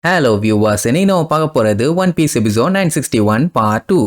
Hello viewers, இன்னைக்கு நம்ம பார்க்க போறது One Piece episode 961 part 2.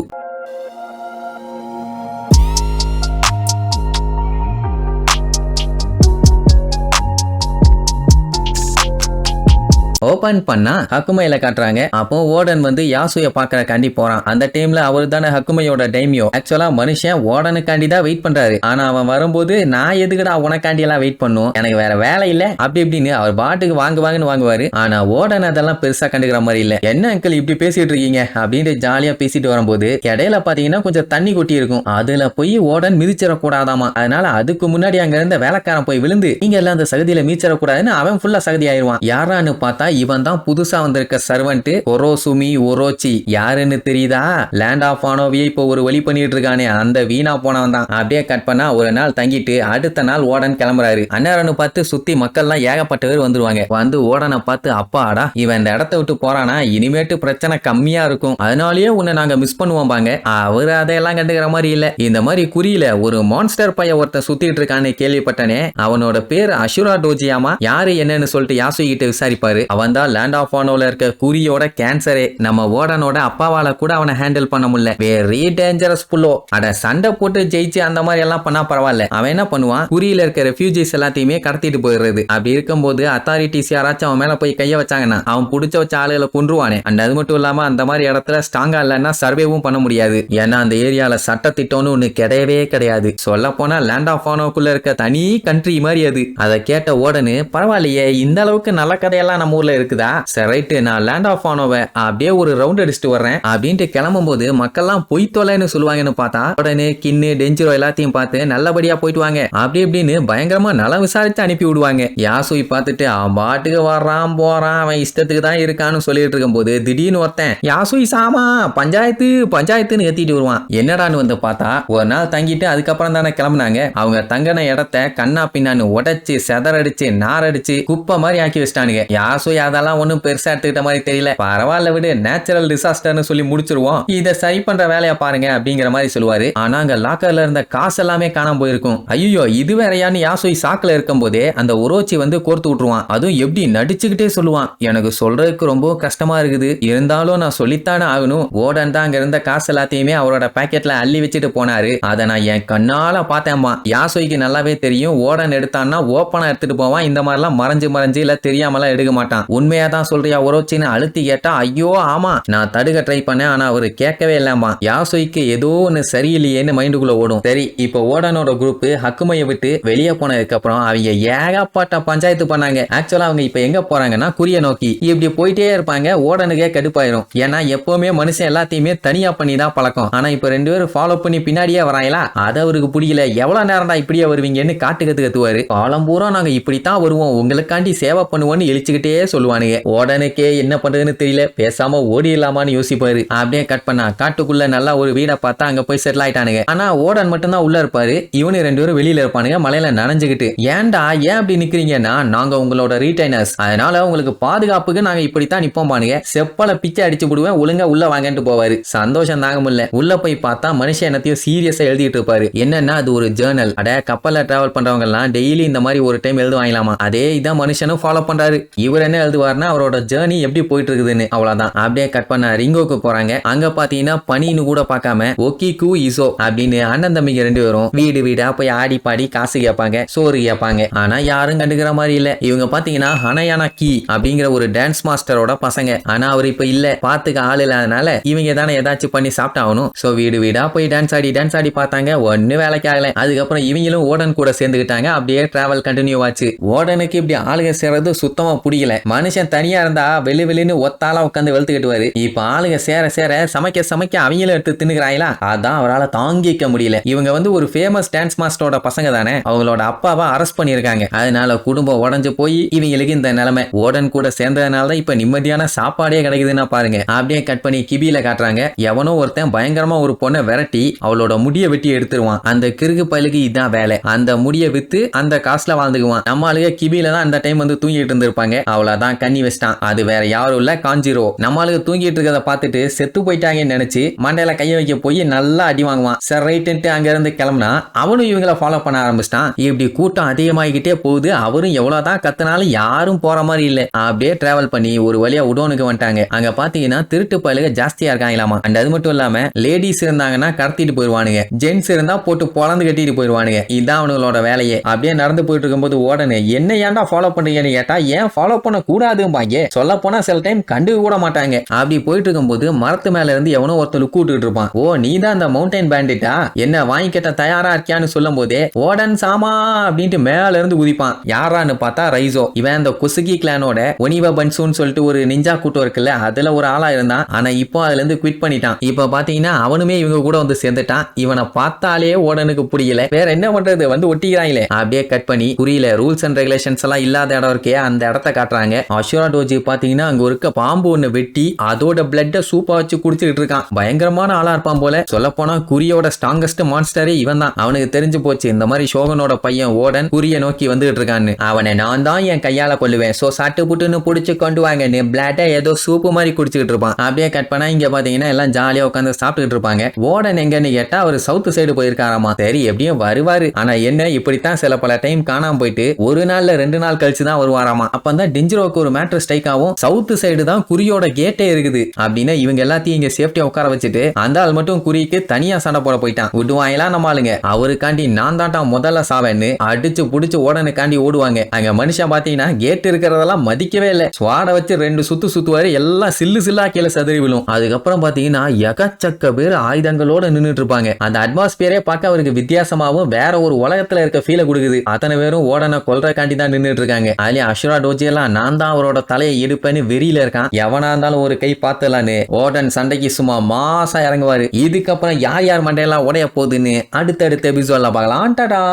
Open பண்ணா ஹக்குமையில காட்டுறாங்க. அப்போ ஓடன் வந்து யாசுய பாக்குற காண்டி போறான். அந்த டைம்ல அவரு தானே ஹக்குமையோட டைமியோ. ஆக்சுவலா மனுஷன் ஓடனுக்காண்டி தான் வெயிட் பண்றாரு. ஆனா அவன் வரும்போது நான் எதுக்குடா உனக்காண்டி எல்லாம் வெயிட் பண்ணும், எனக்கு வேற வேலை இல்ல அப்படி இப்படின்னு அவர் பாட்டுக்கு வாங்குவாங்கன்னு வாங்குவாரு. ஆனா ஓடன் அதெல்லாம் பெருசா கண்டுக்கிற மாதிரி இல்ல. என்ன அங்கிள் இப்படி பேசிட்டு இருக்கீங்க அப்படின்னு ஜாலியா பேசிட்டு வரும்போது இடையில பாத்தீங்கன்னா கொஞ்சம் தண்ணி கொட்டி இருக்கும். அதுல போய் ஓடன் மிதிச்சிடக்கூடாதாமா. அதனால அதுக்கு முன்னாடி அங்க இருந்த வேலைக்காரன் போய் விழுந்து நீங்க எல்லாம் அந்த சகதியில மிதிச்சிடக்கூடாதுன்னு அவன் ஃபுல்லா சகதி ஆயிடுவான். யாரான்னு பார்த்தா இவன் தான் புதுசா வந்திருக்க சர்வன்ட் ஒரோசுமி ஒரோச்சி. யாருன்னு தெரியுதா? லேண்ட் ஆஃப் ஆனோவியை இப்போ ஒரு வழி பண்ணிட்டு இருக்கானே அந்த வீணா போனவன் தான். அப்படியே கட் பண்ணா ஒரு நாள் தங்கிட்டு அடுத்த நாள் ஓடன் கிளம்புறாரு. அந்நேரம்னு பார்த்து சுத்தி மக்கள்லாம் ஏகப்பட்ட பேர் வந்துருவாங்க. வந்து ஓடனை பார்த்து அப்பாடா இவன் இந்த இடத்த விட்டு போறானா இனிமேட்டு பிரச்சனை கம்மியா இருக்கும், அதனாலயே உன்னை நாங்க மிஸ் பண்ணுவோம் பாங்க. அவரு அதையெல்லாம் கண்டுக்கிற மாதிரி இல்ல. இந்த மாதிரி குறியில ஒரு மான்ஸ்டர் பைய ஒருத்த சுத்திட்டு இருக்கான்னு கேள்விப்பட்டனே. அவனோட பேர் அசுரா டோஜியாமா. யாரு என்னன்னு சொல்லிட்டு யாசு கிட்ட விசாரிப்பாரு. அவன் தான் லேண்ட் ஆஃப் ஆனோல இருக்க குறியோட கேன்சரே. நம்ம ஓடனோட அப்பாவால கூட அவனை ஹேண்டில் பண்ண முடியல. Very dangerous fellow. அட சண்டை போட்டு ஜெயிச்சு அந்த மாதிரி எல்லாம் பண்ணா பரவாயில்ல. அவன் என்ன பண்ணுவான், குறியில இருக்க ரெஃப்யூஜிஸ் எல்லாத்தையுமே கடத்திட்டு போயிடுறது. அப்படி இருக்கும்போது அத்தாரிட்டிஸ் யாராச்சும் அவன் மேல போய் கைய வச்சாங்கன்னா அவன் புடிச்ச வச்ச ஆளுகளை கொன்றுவானே. அண்ட் அது மட்டும் இல்லாம அந்த மாதிரி இடத்துல ஸ்ட்ராங்கா இல்லைன்னா சர்வேவும் பண்ண முடியாது. ஏன்னா அந்த ஏரியால சட்டத்திட்டம்னு ஒண்ணு கிடையவே கிடையாது. சொல்ல போனா லேண்ட் ஆஃப் ஆனோக்குள்ள இருக்க தனி கண்ட்ரி மாதிரி அது. அதை கேட்ட ஓடனு பரவாயில்லையே இந்த அளவுக்கு நல்ல கதையெல்லாம் நம்ம ஊர்ல இருக்குதா, சரி நான் லேண்ட் ஆஃப் ஆனோவை அப்படியே ஒரு ரவுண்ட் அடிச்சுட்டு வரேன் அப்படின்ட்டு கிளம்பும் போது மக்கள்லாம் பொய் தொலைன்னு சொல்லுவாங்கன்னு பார்த்தா உடனே கின்னு டெஞ்சிரோ எல்லாத்தையும் பார்த்து நல்லபடியா போயிட்டு வாங்க அப்படி இப்படின்னு பயங்கரமா நலம் விசாரிச்சு அனுப்பி விடுவாங்க. யாசுய் பார்த்துட்டு அவன் பாட்டுக்கு வர்றான் போறான் அவன் இஷ்டத்துக்கு தான் இருக்கான்னு சொல்லிட்டு இருக்கும் போது திடீர்னு ஒருத்தன் யாசுய் சாமா பஞ்சாயத்து பஞ்சாயத்துன்னு ஏத்திட்டு வருவான். என்னடான்னு வந்து பார்த்தா ஒரு நாள் தங்கிட்டு அதுக்கப்புறம் தானே கிளம்புனாங்க. அவங்க தங்கின இடத்த கண்ணா பின்னான்னு உடைச்சு செதறடிச்சு நாரடிச்சு குப்பை மாதிரி ஆக்கி வச்சிட்டானுங்க. யாசுய் அதெல்லாம் ஒண்ணும் பெருசா எடுத்துக்கிட்ட மாதிரி தெரியல. பரவாயில்ல விடு, நேச்சுரல் டிசாஸ்டர்னு சொல்லி முடிச்சிருவோம், இதை சரி பண்ற வேலையை பாருங்க அப்படிங்கிற மாதிரி சொல்லுவாரு. ஆனா அங்க லாக்கர்ல இருந்த காசு எல்லாமே காணாம போயிருக்கும். ஐயோ இது வேறையான்னு யாசோய் சாக்குல இருக்கும் போதே அந்த ஒரோச்சி வந்து கோர்த்து விட்டுருவான். அதுவும் எப்படி நடிச்சுக்கிட்டே சொல்லுவான். எனக்கு சொல்றதுக்கு ரொம்ப கஷ்டமா இருக்குது, இருந்தாலும் நான் சொல்லித்தானே ஆகணும். ஓடன் தான் அங்க இருந்த காசு எல்லாத்தையுமே அவரோட பாக்கெட்ல அள்ளி வச்சுட்டு போனாரு. அதை நான் என் கண்ணால பார்த்தேன்பா. யாசோய்க்கு நல்லாவே தெரியும் ஓடன் எடுத்தான்னா ஓப்பனா எடுத்துட்டு போவான். இந்த மாதிரிலாம் மறைஞ்சு மறைஞ்சு இல்ல தெரியாமலாம் எடுக்க மாட்டான். உண்மையா தான் சொல்றியா ஒரோச்சின்னு அழுத்தி கேட்டா ஐயோ ஆமா நான் தடுக்க ட்ரை பண்ணேன் ஆனா அவரு கேட்கவே இல்லாமா. யாசோய்க்கு ஏதோ ஒன்னு சரியில்லையேன்னு மைண்டுக்குள்ள ஓடும். சரி இப்போ ஓடனோட குரூப் ஹக்குமையை விட்டு வெளியே போனதுக்கு அப்புறம் அவங்க ஏகப்பட்ட பஞ்சாயத்து பண்ணாங்க. ஆக்சுவலா அவங்க இப்ப எங்க போறாங்கன்னா குறிய நோக்கி. இப்படி போயிட்டே இருப்பாங்க. ஓடனுக்கே கடுப்பாயிரும். ஏன்னா எப்பவுமே மனுஷன் எல்லாத்தையுமே தனியா பண்ணி தான் பழக்கம். ஆனா இப்ப ரெண்டு பேரும் ஃபாலோ பண்ணி பின்னாடியே வராங்களா, அது அவருக்கு பிடிக்கல. எவ்வளவு நேரம்டா இப்படியே வருவீங்கன்னு காட்டு கத்துவாரு. காலம் பூரா நாங்க இப்படித்தான் வருவோம், உங்களுக்காண்டி சேவை பண்ணுவோம்னு இழிச்சுக்கிட்டே சொல்லுவானுங்க. உடனுக்கே என்ன பண்றதுன்னு தெரியல, பேசாம ஓடிடலாமான்னு யோசிப்பாரு. அப்படியே கட் பண்ணா காட்டுக்குள்ள நல்லா ஒரு வீடை பார்த்தா அங்க போய் செட்டில் ஆயிட்டானுங்க. ஆனா ஓடன் மட்டும் தான் உள்ள இருப்பாரு. இவனு ரெண்டு பேரும் வெளியில இருப்பானுங்க மலையில நனைஞ்சுக்கிட்டு. ஏன்டா ஏன் அப்படி நிக்கிறீங்கன்னா நாங்க உங்களோட ரீடைனர்ஸ், அதனால உங்களுக்கு பாதுகாப்புக்கு நாங்க இப்படித்தான் நிப்போம் பானுங்க. செப்பல பிச்சை அடிச்சு விடுவேன், ஒழுங்கா உள்ள வாங்கன்ட்டு போவாரு. சந்தோஷம் தாங்க முடியல. உள்ள போய் பார்த்தா மனுஷன் என்னத்தையும் சீரியஸா எழுதிட்டு இருப்பாரு. என்னன்னா அது ஒரு ஜேர்னல். அட கப்பல்ல டிராவல் பண்றவங்க எல்லாம் டெய்லி இந்த மாதிரி ஒரு டைம் எழுது வாங்கலாமா. அதே இதான் மனுஷனும் ஃபாலோ பண்றாரு. இவர் என்ன எழுதுவாருன்னா அவரோட ஜேர்னி எப்படி போயிட்டு இருக்குதுன்னு. அவ்வளவுதான். அப்படியே கட் பண்ண ரிங்கோக்கு போறாங்க. அங்க பாத்தீங்கன்னா பனின்னு கூட பார்க்காம ஒக்கிகு இசோ அப்படின்னு அண்ணன் தம்பிங்க ரெண்டு பேரும் வீடு வீடா போய் ஆடி பாடி காசு கேட்பாங்க, சோறு கேட்பாங்க. ஆனா யாரும் கண்டுக்கிற மாதிரி இல்ல. இவங்க பாத்தீங்கன்னா ஹனயானா கி அப்படிங்கிற ஒரு டான்ஸ் மாஸ்டரோட பசங்க. ஆனா அவர் இப்ப இல்ல, பாத்துக்க ஆள் இல்லாதனால இவங்க தானே ஏதாச்சும் பண்ணி சாப்பிட்டாகணும். சோ வீடு வீடா போய் டான்ஸ் ஆடி பார்த்தாங்க. ஒன்னு வேலைக்கு ஆகல. அதுக்கப்புறம் இவங்களும் ஓடன் கூட சேர்ந்துக்கிட்டாங்க. அப்படியே டிராவல் கண்டினியூ ஆச்சு. ஓடனுக்கு இப்படி ஆளுக சேர்றது சுத்தமா பிடிக்கல. மனுஷன் தனியா இருந்தா வெளின்னு ஒத்தாலா உட்காந்து வெளுத்துக்கிட்டுவாரு. இப்ப ஆளுங்க சேர சேர சமைக்க அவங்களும் எடுத்து தின்னுக்கிறாங்களா, அதான் அவரால் தாங்கிக்க முடியல. இவங்க வந்து ஒரு ஃபேமஸ் டான்ஸ் மாஸ்டரோட பசங்க தானே, அவங்களோட அப்பாவை அரெஸ்ட் பண்ணிருக்காங்க. அதனால குடும்பம் உடஞ்சு போய் இவங்களுக்கு இந்த நிலைமை. ஓடன் கூட சேர்ந்ததுனால தான் இப்ப நிம்மதியான சாப்பாடே கிடைக்குதுன்னா பாருங்க. அப்படியே கட் பண்ணி கிபியில காட்டுறாங்க. எவனோ ஒருத்தன் பயங்கரமா ஒரு பொண்ணை விரட்டி அவளோட முடிய வெட்டி எடுத்துருவான். அந்த கிறுக்கு பயிலுக்கு இதான் வேலை. அந்த முடிய வித்து அந்த காசுல வாழ்ந்துக்குவான். நம்ம ஆளுங்க கிபியில தான் அந்த டைம் வந்து தூங்கிட்டு இருந்திருப்பாங்க. அவ்வளவுதான். அதான் கண்ணி வச்சிட்டான். அது வேற யாரும் இல்ல, காஞ்சிரோ. நம்மளுக்கு தூங்கிட்டு இருக்கிறத பார்த்துட்டு செத்து போயிட்டாங்கன்னு நினைச்சு மண்டையில கைய வைக்க போய் நல்லா அடி வாங்குவான். சரி ரைட்டு அங்க இருந்து கிளம்புனா அவனும் இவங்கள ஃபாலோ பண்ண ஆரம்பிச்சிட்டான். இப்படி கூட்டம் அதிகமாகிக்கிட்டே போகுது. அவரும் எவ்வளவுதான் கத்தினாலும் யாரும் போற மாதிரி இல்ல. அப்படியே டிராவல் பண்ணி ஒரு வழியா உடோனுக்கு வந்துட்டாங்க. அங்க பாத்தீங்கன்னா திருட்டு பயலுக ஜாஸ்தியா இருக்காங்களாமா. அண்ட் அது மட்டும் இல்லாம லேடிஸ் இருந்தாங்கன்னா கடத்திட்டு போயிருவானுங்க, ஜென்ஸ் இருந்தா போட்டு பொழந்து கட்டிட்டு போயிருவானுங்க. இதான் அவங்களோட வேலையே. அப்படியே நடந்து போயிட்டு இருக்கும்போது உடனே என்ன ஏன்டா ஃபாலோ பண்றீங்கன்னு கேட்டா ஏன் ஃபாலோ பண்ண கூடாதும்பாங்க. சொல்ல போனா சில டைம் கண்டு கூட மாட்டாங்க. அப்படி போயிட்டு இருக்கும்போது மரத்து மேல இருந்து எவனோ ஒருத்தர் கூட்டுட்டு இருப்பான். ஓ நீ தான் அந்த மவுண்டைன் பேண்டிட்டா, என்ன வாங்கி கேட்ட தயாரா இருக்கியான்னு சொல்லும் போதே ஓடன் சாமா அப்படின்ட்டு மேல இருந்து குதிப்பான். யாரான்னு பார்த்தா ரைசோ. இவன் அந்த குசுகி கிளானோட ஒனிவா பன்சூன்னு சொல்லிட்டு ஒரு நிஞ்சா கூட்டம் இருக்குல்ல, அதுல ஒரு ஆளா இருந்தான். ஆனா இப்போ அதுல இருந்து குவிட் பண்ணிட்டான். இப்ப பாத்தீங்கன்னா அவனுமே இவங்க கூட வந்து சேர்ந்துட்டான். இவனை பார்த்தாலே ஓடனுக்கு பிடிக்கல. வேற என்ன பண்றது, வந்து ஒட்டிக்கிறாங்களே. அப்படியே கட் பண்ணி புரியல, ரூல்ஸ் அண்ட் ரெகுலேஷன்ஸ் எல்லாம் இல்லாத இடம் இருக்கே அந்த இடத்த காட்டுறாங்க. அஷுரா டோஜி பாத்தீங்கன்னா அங்க இருக்க பாம்பு ஒண்ணு வெட்டி அதோட பிளட்ட சூப்பா வச்சு குடிச்சிட்டு இருக்கான். பயங்கரமான ஆளா இருப்பான் போல. சொல்ல போனா குறியோட ஸ்ட்ராங்கஸ்ட் மான்ஸ்டரே இவன் தான். அவனுக்கு தெரிஞ்சு போச்சு இந்த மாதிரி ஷோகனோட பையன் ஓடன் குறிய நோக்கி வந்துட்டு இருக்கான்னு. அவனை நான் தான் என் கையால கொல்லுவேன், சோ சட்டு புட்டுன்னு புடிச்சு கொண்டு வாங்க. பிளட்ட ஏதோ சூப்பு மாதிரி குடிச்சுக்கிட்டு இருப்பான். அப்படியே கட் பண்ணா இங்க பாத்தீங்கன்னா எல்லாம் ஜாலியா உட்காந்து சாப்பிட்டுட்டு இருப்பாங்க. ஓடன் எங்கன்னு கேட்டா அவர் சவுத் சைடு போயிருக்காராமா. சரி எப்படியும் வருவாரு. ஆனா என்ன இப்படித்தான் சில பல டைம் காணாம போயிட்டு ஒரு நாள்ல 2 நாள் கழிச்சு தான் வருவாராமா. அப்பதான் டிஞ்சிரோக்கு ஒரு மேட்டர் ஸ்ட்ரைக் ஆகும். சவுத் சைடு தான் குறியோட கேட்டே இருக்குது அப்படின்னு இவங்க எல்லாத்தையும் இங்க சேஃப்டியா உட்கார வச்சுட்டு அந்த ஆள் மட்டும் குறிக்கு தனியா சண்டை போட போயிட்டான். விடுவாங்களா நம்ம ஆளுங்க. அவருக்காண்டி நான் தான்டா முதல்ல சாவேன்னு அடிச்சு புடிச்சு ஓடனுக்காண்டி ஓடுவாங்க. அங்க மனுஷன் பாத்தீங்கன்னா கேட் இருக்கிறதெல்லாம் மதிக்கவே இல்லை. ஸ்வாட வச்சு 2 சுத்து சுத்துவாரு, எல்லாம் சில்லு சில்லா கீழே சதுரி விழும். அதுக்கப்புறம் பாத்தீங்கன்னா எக்கச்சக்க பேர் ஆயுதங்களோட நின்றுட்டு இருப்பாங்க. அந்த அட்மாஸ்பியரே பார்க்க அவருக்கு வித்தியாசமாவும் வேற ஒரு உலகத்துல இருக்க ஃபீலை கொடுக்குது. அத்தனை பேரும் ஓடனை கொல்றக்காண்டி தான் நின்றுட்டு இருக்காங்க. அதுலயும் அஷுரா டோஜி எல்லாம் நான் தான் அவரோட தலையை எடுப்பேன்னு வெறியில இருக்கான். எவனா இருந்தாலும் ஒரு கை பார்த்தலான்னு ஓடன் சண்டைக்கு சும்மா மாசா இறங்குவாரு. இதுக்கப்புறம் யார் யார் மண்டையெல்லாம் உடைய போகுதுன்னு அடுத்தடுத்த எபிசோட்ல பார்க்கலாம். டாடா.